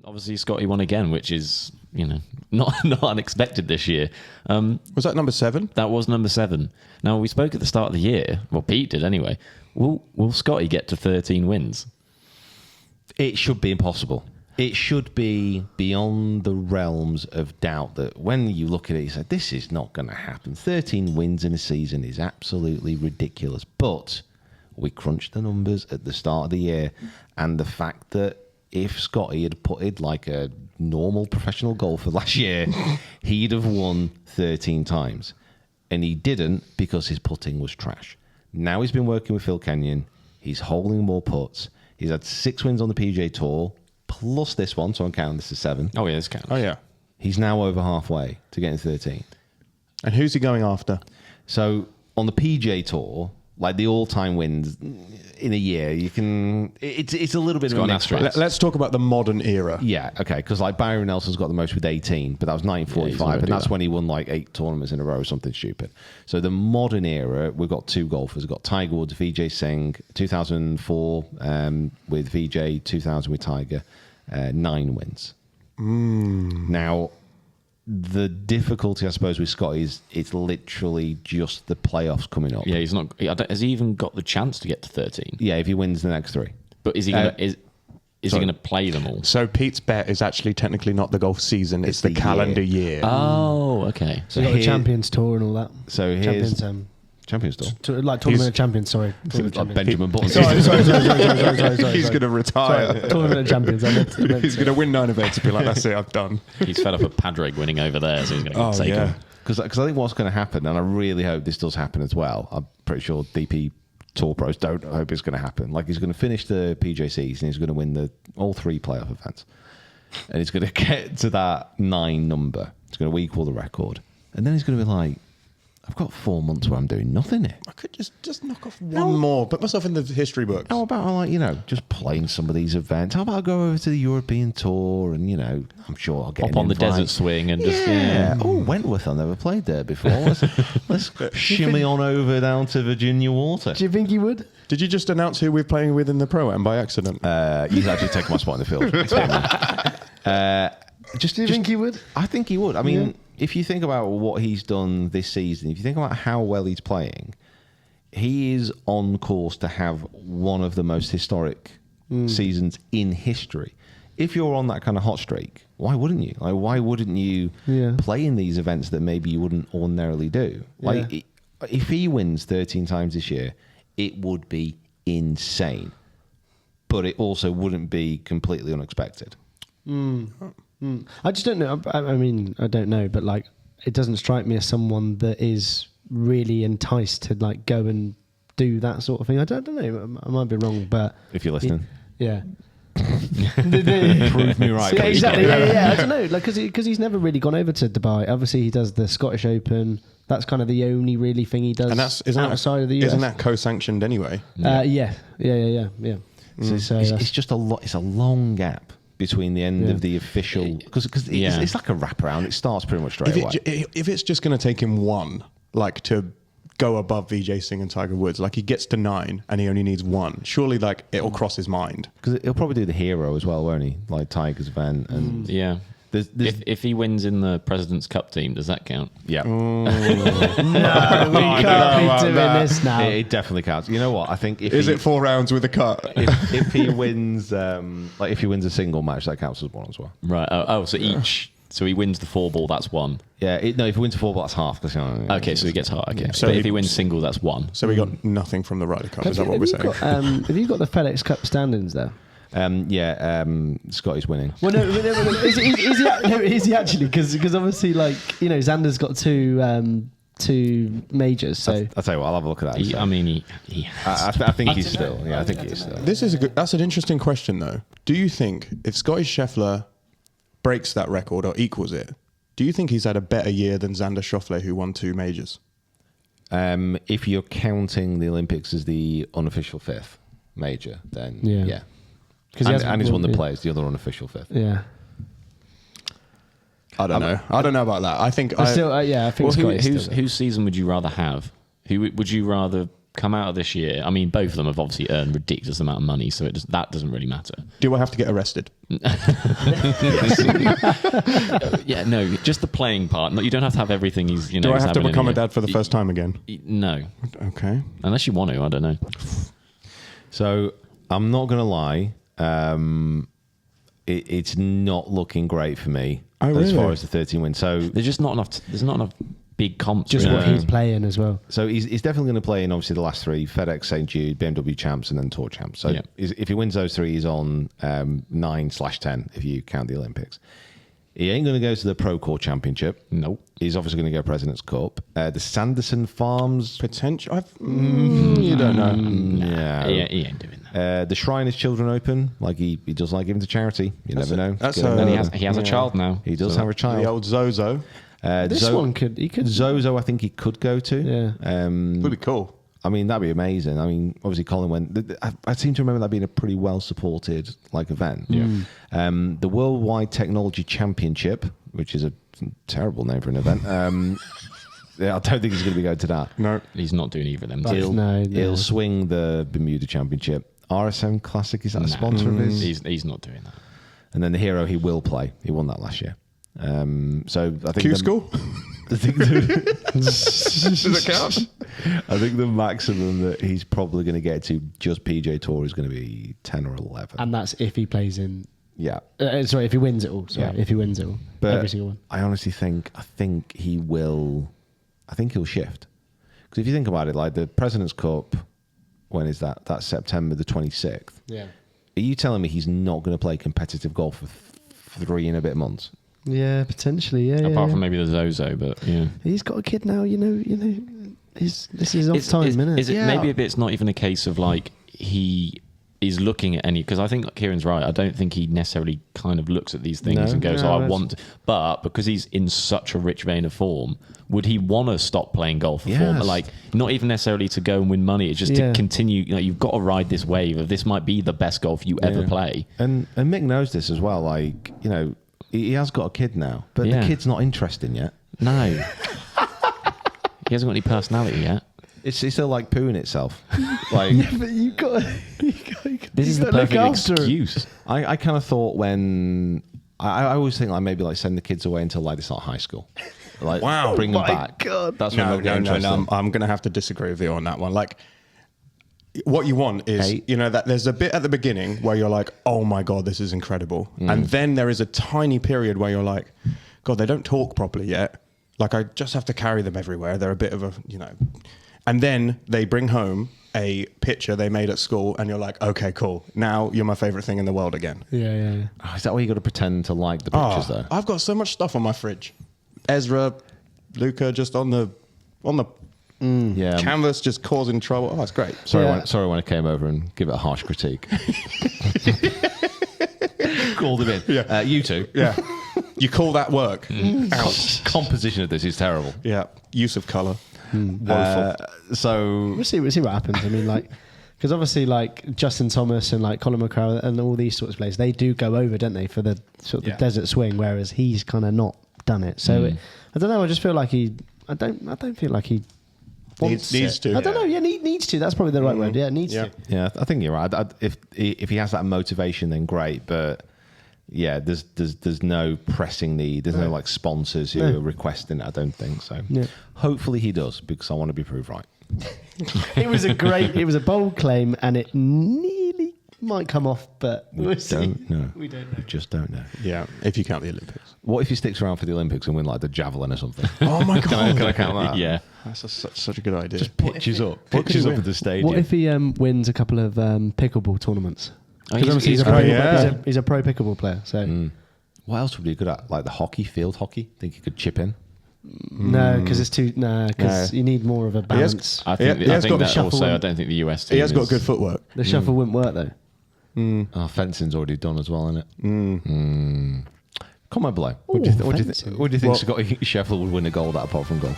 obviously Scottie won again, which is, not unexpected this year. Was that number 7? That was number 7. Now, we spoke at the start of the year. Well, Pete did anyway. Will Scottie get to 13 wins? It should be impossible. It should be beyond the realms of doubt that when you look at it, you say, this is not going to happen. 13 wins in a season is absolutely ridiculous. But we crunched the numbers at the start of the year, and the fact that if Scottie had putted like a normal professional golfer last year, he'd have won 13 times. And he didn't because his putting was trash. Now he's been working with Phil Kenyon. He's holding more putts. He's had 6 wins on the PGA Tour, plus this one, so I'm counting this as 7. Oh, yeah, this counts. Oh, yeah. He's now over halfway to getting 13. And who's he going after? So on the PGA Tour, like the all-time wins in a year, you can... It's a little bit of an asterisk. Let's talk about the modern era. Yeah, okay, because like Byron Nelson's got the most with 18, but that was 1945, and that's when he won like 8 tournaments in a row or something stupid. So the modern era, we've got 2 golfers. We've got Tiger Woods, Vijay Singh, 2004 with Vijay, 2000 with Tiger, 9 wins. Now, the difficulty, I suppose, with Scottie is it's literally just the playoffs coming up. Yeah, he's not. Has he even got the chance to get to 13? Yeah, if he wins the next 3. But is he going to? Is he going to play them all? So Pete's bet is actually technically not the golf season; it's the calendar year. Oh, okay. So you got the Champions Tour and all that. So here's Champions Tour. Like Tournament of Champions, sorry. Like Benjamin Button. Sorry. He's going to retire. Tournament of Champions. He's going to win 9 events and be like, that's it, I've done. He's fed up at Padraig winning over there, so he's going to take him. Because I think what's going to happen, and I really hope this does happen as well, I'm pretty sure DP Tour pros don't hope it's going to happen. Like, he's going to finish the PGA season, he's going to win all 3 playoff events. And he's going to get to that 9 number. He's going to equal the record. And then he's going to be like, I've got 4 months where I'm doing nothing here. I could just knock off one more, put myself in the history books. How about, just playing some of these events? How about I go over to the European Tour and, I'm sure I'll get Hop on the desert swing and just... Yeah. Oh, Wentworth, I've never played there before. Let's shimmy on over down to Virginia Water. Do you think he would? Did you just announce who we're playing with in the Pro-Am by accident? He's actually taken my spot in the field. Do you think he would? I think he would. I mean... If you think about what he's done this season, if you think about how well he's playing, he is on course to have one of the most historic seasons in history. If you're on that kind of hot streak, why wouldn't you? Like, why wouldn't you play in these events that maybe you wouldn't ordinarily do? Like, if he wins 13 times this year, it would be insane. But it also wouldn't be completely unexpected. I just don't know. I mean, I don't know, but like, it doesn't strike me as someone that is really enticed to like go and do that sort of thing. I don't know. I might be wrong, but if you're listening, yeah. Prove me right. Yeah, exactly. Yeah. I don't know, like because he's never really gone over to Dubai. Obviously, he does the Scottish Open. That's kind of the only really thing he does. And that's outside of the US. Isn't that co-sanctioned anyway? Yeah. So it's just a lot. It's a long gap between the end of the official, because it's like a wraparound. It starts pretty much straight away. If it's just going to take him 1, like to go above Vijay Singh and Tiger Woods, like he gets to 9 and he only needs 1, surely like it'll cross his mind. Because he'll probably do the Hero as well, won't he? Like Tiger's event. And yeah. If he wins in the President's Cup team, does that count? Yeah. No, we can't be doing this now. It definitely counts. You know what? I think Is it 4 rounds with a cut? if he wins, if he wins a single match, that counts as 1 as well. Right. So he wins the 4-ball, that's 1. Yeah. If he wins a 4-ball, that's half. Okay, so he gets half. Okay. So but if he wins single, that's 1. So we got nothing from the Ryder Cup. Is that what we're saying? Have you got the FedEx Cup standings there? Scottie's winning. Well, no, is he actually? Because obviously, like, Xander's got two majors. So I'll tell you what, I'll have a look at that. I think he's still. Yeah, I think he's still. That's an interesting question, though. Do you think if Scottie Scheffler breaks that record or equals it, do you think he's had a better year than Xander Schauffele, who won 2 majors? If you're counting the Olympics as the unofficial 5th major, then yeah. And he's won the Players, the other unofficial 5th. Yeah. I don't know. I don't know about that. I think I think whose season would you rather have? Who would you rather come out of this year, I mean, both of them have obviously earned ridiculous amount of money, so that doesn't really matter. Do I have to get arrested? Yeah, no, just the playing part. You don't have to have everything he's, Do I he's have to having become in a dad for the first time again? No. Okay. Unless you want to, I don't know. So I'm not going to lie. It's not looking great for me Oh, as far really? as the 13 wins. So There's just not enough. There's not enough big comps. Just really. what he's playing as well. So he's definitely going to play in obviously the last three: FedEx, St Jude, BMW champs, and then Tour champs. So Yeah. if he wins those three, he's on 9/10 if you count the Olympics. He ain't going to go to the Pro Core Championship. Nope. He's obviously going to go President's Cup. The Sanderson Farms. Potential. You don't know. Yeah. Yeah, he ain't doing that. The Shriners Children Open, like he does like giving to charity. You never know. that's Get him a- in And there. he has a child now. He does so have a child. The old Zozo. This one could. He could. Zozo, I think he could go to. Yeah. Would be cool. I mean, that'd be amazing. I mean, obviously, Colin went. I seem to remember that being a pretty well supported event. Yeah. The Worldwide Technology Championship, which is a terrible name for an event. Yeah, I don't think he's going to be going to that. No. He's not doing either of them. But two. no. He'll swing the Bermuda Championship. RSM Classic, is that a sponsor of his? He's not doing that. And then the Hero, he will play. He won that last year. So I think Q school? Does it count? I think the maximum that he's probably going to get to just PJ Tour is going to be 10 or 11. And that's if he plays in. Yeah. Sorry, if he wins it all. Sorry, Yeah. if he wins it all. But Every single one. I honestly think he will. I think he'll shift. Because if you think about it, like the President's Cup, when is that? That's September the 26th. Yeah. Are you telling me he's not going to play competitive golf for 3 and a bit months? Yeah, potentially. Yeah. Apart from maybe the Zozo, but yeah. He's got a kid now. You know. This is off time, isn't it? Is it maybe it's not even a case of like he is looking at any, because I think Kieran's right. I don't think he necessarily kind of looks at these things No. and goes, No, "Oh, I that's- want," but because he's in such a rich vein of form, would he want to stop playing golf for Yes. form? Like, not even necessarily to go and win money. It's just Yeah. to continue. You've got to ride this wave of this might be the best golf you ever Yeah. play. And Mick knows this as well. Like, he has got a kid now, but Yeah. the kid's not interesting yet. No, he hasn't got any personality yet. It's still like pooing itself. Like, But you got. This is the perfect excuse. I kind of thought when I always think like maybe like send the kids away until like it's not high school. Like, Wow. bring them My back. God. That's when No, they'll get no, interested. I'm going to have to disagree with you on that one. Like, what you want is, Hey. that there's a bit at the beginning where you're like, oh my God, this is incredible. And then there is a tiny period where you're like, God, they don't talk properly yet. Like, I just have to carry them everywhere. They're a bit of a, And then they bring home a picture they made at school, and you're like, okay, cool. Now you're my favorite thing in the world again. Yeah. Oh, is that why you got to pretend to like the Oh, pictures though? I've got so much stuff on my fridge. Ezra, Luca, just on the Yeah. canvas, just causing trouble. Oh, that's great. Sorry when I came over and give it a harsh critique. Called him in. Yeah. You two. Yeah. You call that work? Composition of this is terrible. Yeah. Use of colour. Woeful. So We'll see what happens. I mean, like, because obviously, like Justin Thomas and like Colin McRae and all these sorts of players, they do go over, don't they, for the sort of Yeah. the desert swing, whereas he's kind of not done it. So I don't know. I just feel like I don't feel like he wants Needs it. to. I don't know. Yeah, needs to. That's probably the right word. Yeah, needs Yeah. to. yeah, I think you're right. If he has that motivation, then great. But yeah, there's no pressing need. There's no like sponsors who are requesting it. I don't think so. Yeah. Hopefully he does, because I want to be proved right. It was a bold claim, and it nearly might come off, but we'll see. Don't know. We don't know. Just don't know. Yeah. If you count the Olympics. What if he sticks around for the Olympics and win like the javelin or something? Oh my God. Can I count that? Yeah. That's such a good idea. Pitches up. What could Pitches he up win? at the stadium. What if he wins a couple of pickleball tournaments? Oh, Because obviously he's he's a pro, yeah. he's a pro pickleball player. So What else would he be good at? Like the hockey, field hockey? Think he could chip in? no, because it's too because you need more of a He has- balance. I think, He has got the that shuffle also. one. I don't think the US team He has got is- good footwork. The shuffle wouldn't work though. Oh, fencing's already done as well, isn't it? Comment below. What do you think fencing. Scottie Scheffler would win a gold at apart from golf?